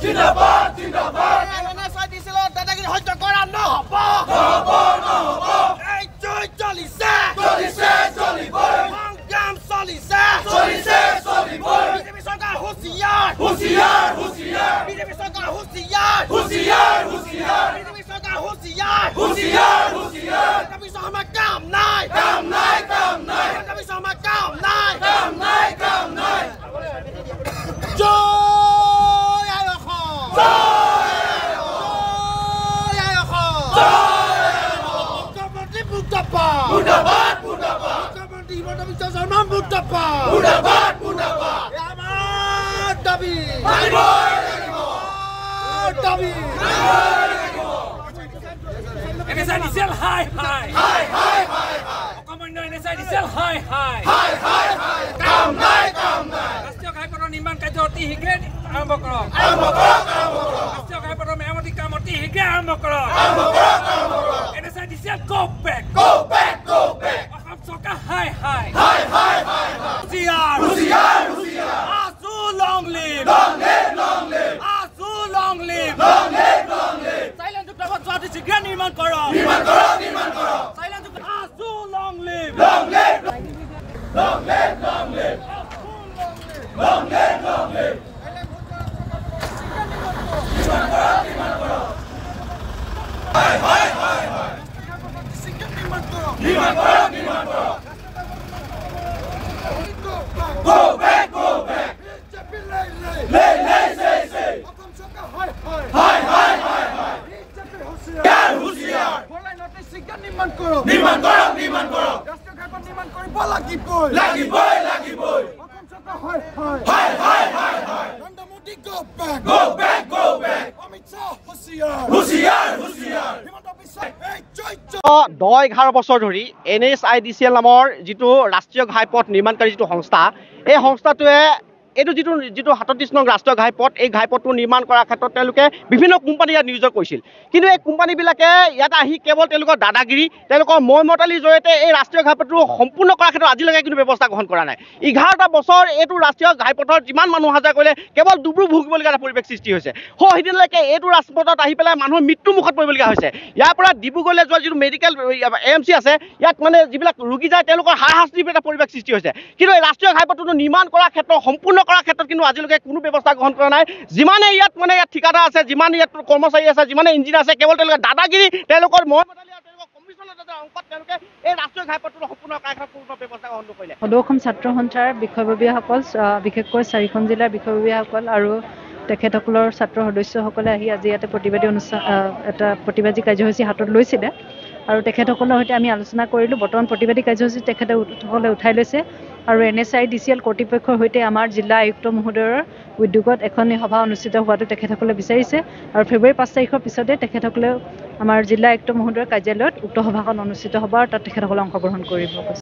জিন্দাবাদ জিন্দাবাদ এনএসআই দিছিল দাদাগিরি হইত করা নহব এই জয় চলিছে চলিব সংগ্রাম চলিছে চলিব বিজেপি সরকার হুঁশিয়ার বিজেপি সরকার হুঁশিয়ার বিজেপি সরকার হুঁশিয়ার কবি সহমত কাম নাই কবি সহমত কাম নাই জয় আয়খ মুখ্যমন্ত্রী মুস্তাফা মুখ্যমন্ত্রী হিমন্ত বিশ্ব শর্মা মুস্তাফা আমার দাবি NSI diesel high. Komando NSI diesel high. কাম নাই ৰাষ্ট্ৰীয় ঘাইপথৰ নিৰ্মাণ কাৰ্য অতি শীঘ্ৰে আৰম্ভ কৰক ৰাষ্ট্ৰীয় ঘাইপথৰ মেৰামতি কাম অতি শীঘ্ৰে আৰম্ভ কৰক NSI diesel go back Assam চৰকাৰ হাই হুঁচিয়াৰ আছো লং লিভ আছো লং লিভ চাইলেণ্ট যুক্ত যোৱাটো শীঘ্ৰে নিৰ্মাণ কৰক চাইলেণ্ট যুক্ত আছো লং লিভ Go back. নিৰ্মাণ কৰক ৰাষ্ট্ৰীয় ঘাইপথ নিৰ্মাণ কৰিব লাগিবই অসম চৰকাৰ হয় নৰেন্দ্ৰ মোদী go back অমিত শ্বাহ হুঁচিয়াৰ হিমন্ত বিশ্ব এই জয় 10-11 বছৰ ধৰি NSIDCL নামৰ যিটো ৰাষ্ট্ৰীয় ঘাইপথ নিৰ্মাণকাৰী যিটো সংস্থা এই সংস্থাটোৱে এইটো যিটো 37 নং ৰাষ্ট্ৰীয় ঘাইপথ এই ঘাইপথটো নিৰ্মাণ কৰাৰ ক্ষেত্ৰত তেওঁলোকে বিভিন্ন কোম্পানী ইয়াত নিয়োগ কৰিছিল কিন্তু এই কোম্পানীবিলাকে ইয়াত আহি কেৱল তেওঁলোকৰ দাদাগিৰি তেওঁলোকৰ মৈমতালিৰ জৰিয়তে এই ৰাষ্ট্ৰীয় ঘাইপথটো সম্পূৰ্ণ কৰাৰ ক্ষেত্ৰত আজিলৈকে কোনো ব্যৱস্থা গ্ৰহণ কৰা নাই 11টা বছৰ এইটো ৰাষ্ট্ৰীয় ঘাইপথৰ যিমান মানুহ হাজাৰ কৰিলে কেৱল দুব্ৰু ভুগিবলগীয়া এটা পৰিৱেশ সৃষ্টি হৈছে সিদিনলৈকে এইটো ৰাজপথত আহি পেলাই মানুহৰ মৃত্যু মুখত পৰিবলগীয়া হৈছে ইয়াৰ পৰা ডিব্ৰুগড়লৈ যোৱা যিটো মেডিকেল AMC আছে ইয়াত মানে যিবিলাক ৰোগী যায় তেওঁলোকৰ হাৰাশাস্তিৰ এটা পৰিৱেশ সৃষ্টি হৈছে কিন্তু এই ৰাষ্ট্ৰীয় ঘাইপথটো নিৰ্মাণ কৰাৰ ক্ষেত্ৰত সম্পূৰ্ণ কৰাৰ ক্ষেত্ৰত কিন্তু আজিলৈকে কোনো ব্যৱস্থা গ্ৰহণ কৰা নাই যিমানে ইয়াত ঠিকাদাৰ আছে যিমানে ইয়াত কৰ্মচাৰী আছে যিমানে ইঞ্জিন আছে কেৱল তেওঁলোকৰ দাদাগিৰি তেওঁলোকৰ মৈমতালি আৰু তেওঁলোকৰ কমিছনৰ অংকত তেওঁলোকে এই ৰাষ্ট্ৰীয় ঘাইপথটো সম্পূৰ্ণ কৰাৰ ক্ষেত্ৰত কোনো ব্যৱস্থা গ্ৰহণ নকৰিলে সদৌ অসম ছাত্ৰ সন্থাৰ বিষয়ববীয়াসকল বিশেষকৈ 4খন জিলাৰ বিষয়ববীয়াসকল আৰু তেখেতসকলৰ ছাত্ৰ সদস্যসকলে আহি আজি ইয়াতে প্ৰতিবাদী কাৰ্যসূচী হাতত লৈছিলে আৰু তেখেতসকলৰ সৈতে আমি আলোচনা কৰিলোঁ বৰ্তমান প্ৰতিবাদী কাৰ্যসূচী তেখেতসকলে উঠাই লৈছে আৰু NSIDCL কৰ্তৃপক্ষৰ সৈতে আমাৰ জিলা আয়ুক্ত মহোদয়ৰ উদ্যোগত এখন সভা অনুষ্ঠিত হোৱাটো তেখেতসকলে বিচাৰিছে আৰু ফেব্ৰুৱাৰী 5 তাৰিখৰ পিছতে তেখেতসকলে আমাৰ জিলা আয়ুক্ত মহোদয়ৰ কাৰ্যালয়ত উক্ত সভাখন অনুষ্ঠিত হ'ব আৰু তাত তেখেতসকলে অংশগ্ৰহণ কৰিব